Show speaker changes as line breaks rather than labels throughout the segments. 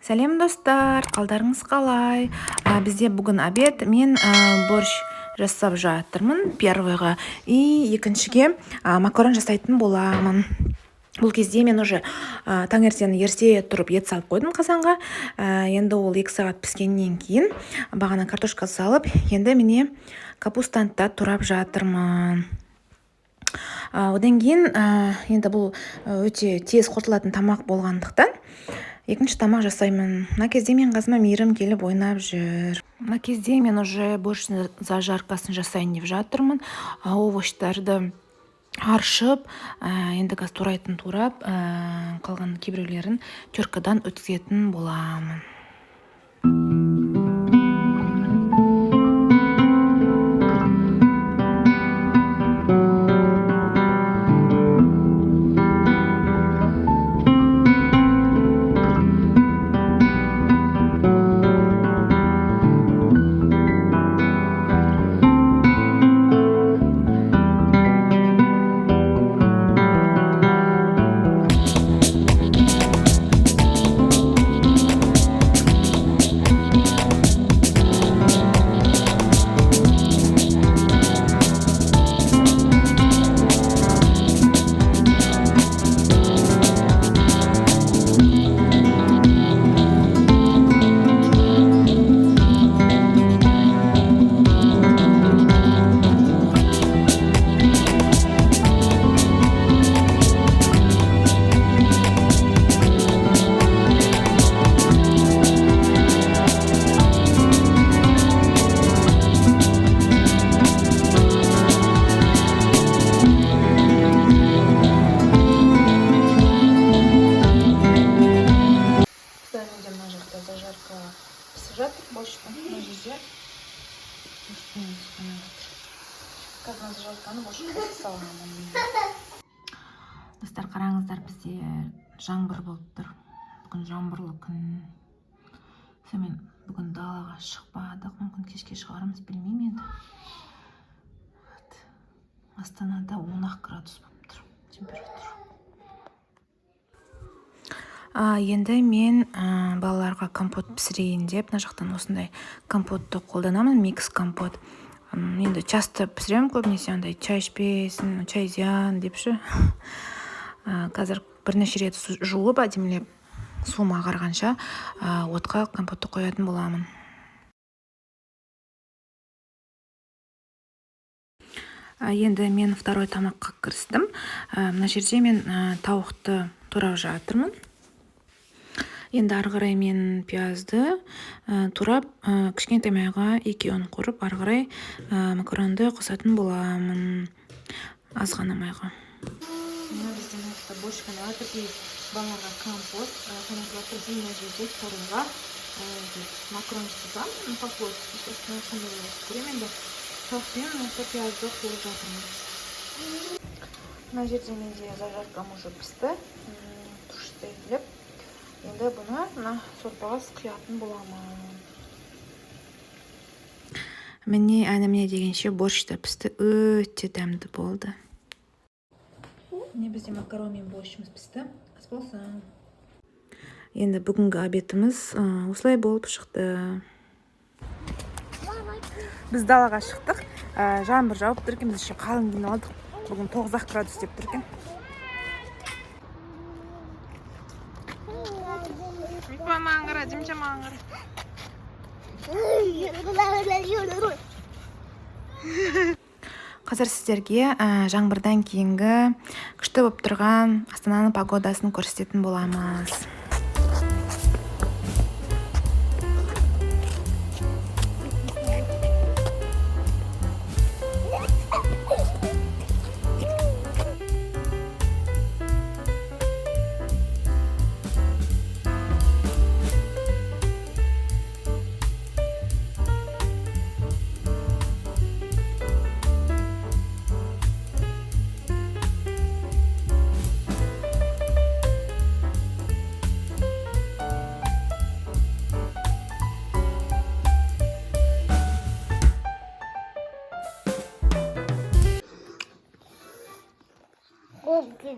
Сәлем достар, қалдарыңыз қалай? Бізде бүгін обед, мен борщ жасап жатырмын первыйға и екіншіге макарон жасайтын боламын. Бұл кезде мен уже таңертең ерте тұрып ет салып қойдым қазанға. Енді ол 2 сағат піскеннен кейін бағана картошка салып, енді міне капустаны да турап жатырмын. Одан кейін енді бұл өте тез қорытылатын тамақ болғандықтан екінші тамақ жасаймын. Мына кезде мен қызыма мейірім келіп ойнап жүр. Мына кезде мен уже борщтың зажаркасын жасайын деп жатырмын. Овощтарды аршып, енді қазір турайтын турап, қалған кейбіреулерін теркадан өткізетін боламын. Зажарка пісіп жатыр, борщтың мына жерде. Қазір зажарканы борщқа саламын. Достар, қараңыздар, бізде жаңбыр болып тұр. Бүгін жаңбырлы күн. Сонымен бүгін далаға шықпадық. Мүмкін кешке шығарымыз, білмеймін енді. Астанада 10 градус болып тұр температура. Енді мен балаларға компот пісірейін деп, мына жақтан осындай компотты қолданамын, микс компот. Енді часто пісіремін, көбінесе андай чай ішпесін, чай зиян депші. Қазір бірнеше рет жуып, әдемілеп суым ағарғанша отқа компотты қоятын боламын. Енді мен второй тамаққа кірістім. Мына жерде мен тауықты турап жатырмын. Енді ары қарай мен пиязды турап, кішкентай майға екеуін қорып, ары қарай макаронды қосатын боламын, аз ғана майға. Мына біздің бочканы атып, балаларға компот, қайнатып жатыр. Мына жерде второйға макарон жасасам, похож, көремін енді тауықпен пиязды қуырып жатырмын. Мына жерде менде зажаркам уже пісті, тұршыдай біліп. Енді бұны сорпаға құятын боламын. Міне әніміне дегенше борщ та пісті, өте дәмді болды. Міне бізде макарон мен борщымыз пісті. Ас болсын. Енді бүгінгі обедіміз осылай болып шықты. Біз далаға шықтық. Жаңбыр жауып тұр екен, біз еще қалың киініп алдық. Бүгін 9 градус деп тұр екен. Маңғыра, демче маңғыра. Қазір сіздерге жаңбырдан кейінгі күшті болып тұрған Астананың погодасын көрсететін боламыз.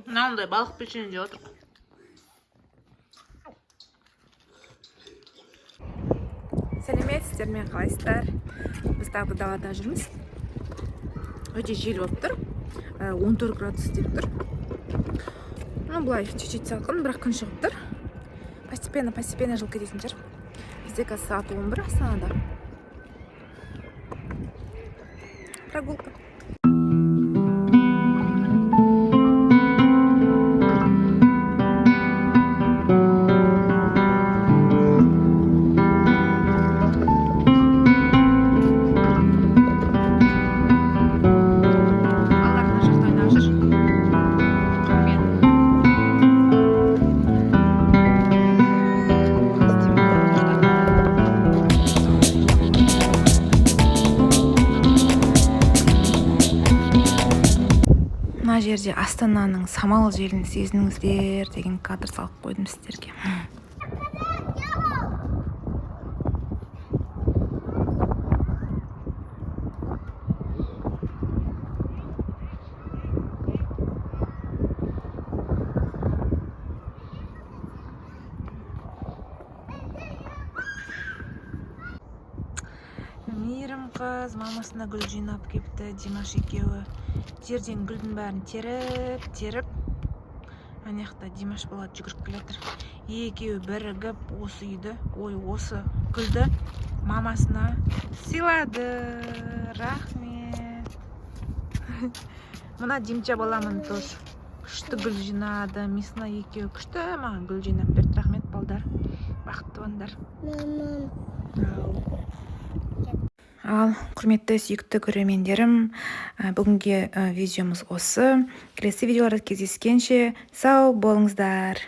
Мынандай балық печенье жеп отыр. сіздермен қалайсыздар? Біз тағы далада жүрміз. Өте жел болып тұр. 14 градус деп тұр. Бұлай чуть-чуть салқын, бірақ күн шығып тұр. Постепенно жылып кететін шығар. Бізде қазір сағат 11 Астанада. Прогулка. Мына жерде Астананың самал желін сезініңіздер деген кадр салып қойдым сіздерге. Мейірім қыз мамасына гүл жинап кепті. Димаш екеуі жерден гүлдің бәрін теріп. Анаяқта Димаш бала жүгіріп келетір. Екеуі бірігіп осы осы гүлді мамасына сыйлады. Рахмет. Мына Димча баламын тоже күшті гүл жинады. Месна екеуі күшті маған гүл жинап берді. Рахмет балдар. Бақытты болыңдар. Ал, құрметті сүйікті көрермендерім, бүгінге видеомыз осы. Келесі видеоларда кездескенше сау болыңыздар.